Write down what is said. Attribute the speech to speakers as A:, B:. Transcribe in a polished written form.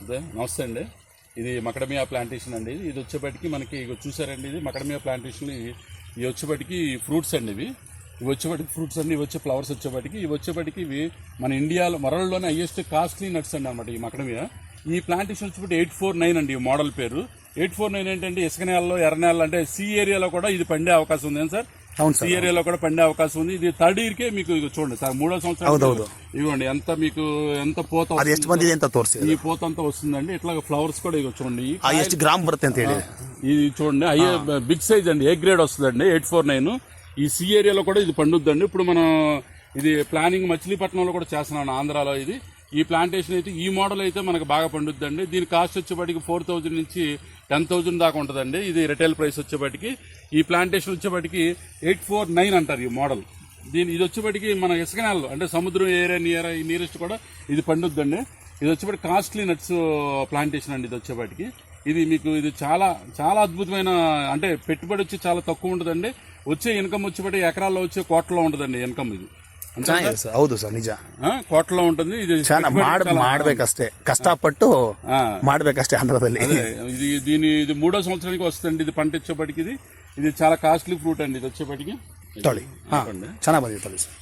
A: నమస్తే అండి. ఇది మకడమియా ప్లాంటేషన్ అండి. ఇది వచ్చేపటికి మనకి చూసారండి, ఇది మకడమియా ప్లాంటేషన్. ఇవి వచ్చేపటికి ఫ్రూట్స్ అండి. ఇవి వచ్చేపటికి ఫ్రూట్స్ అండి. ఇవి వచ్చే ఫ్లవర్స్ వచ్చేపటికి ఇవి మన ఇండియాలో వరల్డ్లోనే హైయెస్ట్ కాస్ట్లీ నట్స్ అండి అనమాట ఈ మకడమియా. ఈ ప్లాంటేషన్ వచ్చేపటి 849 అండి ఈ మోడల్ పేరు. 849 ఏంటంటే ఇసుక నేలలో, ఎర్ర నేలలో అంటే సీ ఏరియాలో కూడా ఇది పండే అవకాశం ఉంది సార్. సీ ఏరియాలో కూడా పండే అవకాశం ఉంది. ఇది థర్డ్ ఇయర్ కే మీకు చూడండి సార్, 3వ సంవత్సరం ఇవ్వండి ఎంత మీకు ఎంత పోత ఈ పోత అంతా వస్తుందండి. ఇట్లా ఫ్లవర్స్ కూడా ఇవి చూడండి. ఇది చూడండి బిగ్ సైజ్ అండి, ఏ గ్రేడ్ వస్తుందండి 849. ఈ సీ ఏరియాలో కూడా ఇది పండుద్దండి. ఇప్పుడు మనం ఇది ప్లానింగ్ మచిలీపట్నంలో కూడా చేస్తున్నాను, ఆంధ్రాలో. ఈ ప్లాంటేషన్ అయితే ఈ మోడల్ అయితే మనకు బాగా పండుద్దండి. దీని కాస్ట్ వచ్చేపటికి 4000 నుంచి 10,000 దాకా ఉంటుందండి. ఇది రిటైల్ ప్రైస్ వచ్చేపటికి. ఈ ప్లాంటేషన్ వచ్చేపటికి 849 అంటారు ఈ మోడల్. ఇది వచ్చేపటికి మన ఇసుక నేలలో అంటే సముద్రం ఏరియా నియరెస్ట్ కూడా ఇది పండుద్దండి. ఇది వచ్చేపటికి కాస్ట్లీ నట్స్ ప్లాంటేషన్ అండి. ఇది వచ్చేపటికి ఇది చాలా చాలా అద్భుతమైన, అంటే పెట్టుబడి వచ్చి చాలా తక్కువ ఉంటుందండి. వచ్చే ఇన్కమ్ వచ్చేపటి ఎకరాల్లో వచ్చే కోట్లలో ఉంటుందండి ఇన్కమ్. ఇది
B: ಹೌದು ಸರ್, ನಿಜ.
A: ಕೋಟ್ಲ ఉంటుంది. ಇದು
B: ಮಾಡಬೇಕಷ್ಟೇ, ಕಷ್ಟಪಟ್ಟು ಮಾಡಬೇಕಷ್ಟೇ ಆಂಧ್ರದಲ್ಲಿ.
A: ఇది 3వ సంవత్సరానికి వస్తుంది. ఇది పంట వచ్చేపటికి ఇది చాలా కాస్ట్లీ ఫ్రూట్ అండి. ఇది వచ్చేపటికి
B: ತೊಳಿ ಚೆನ್ನಾಗಿ ಬಂದಿದೆ ತೊಳಿ ಸರ್.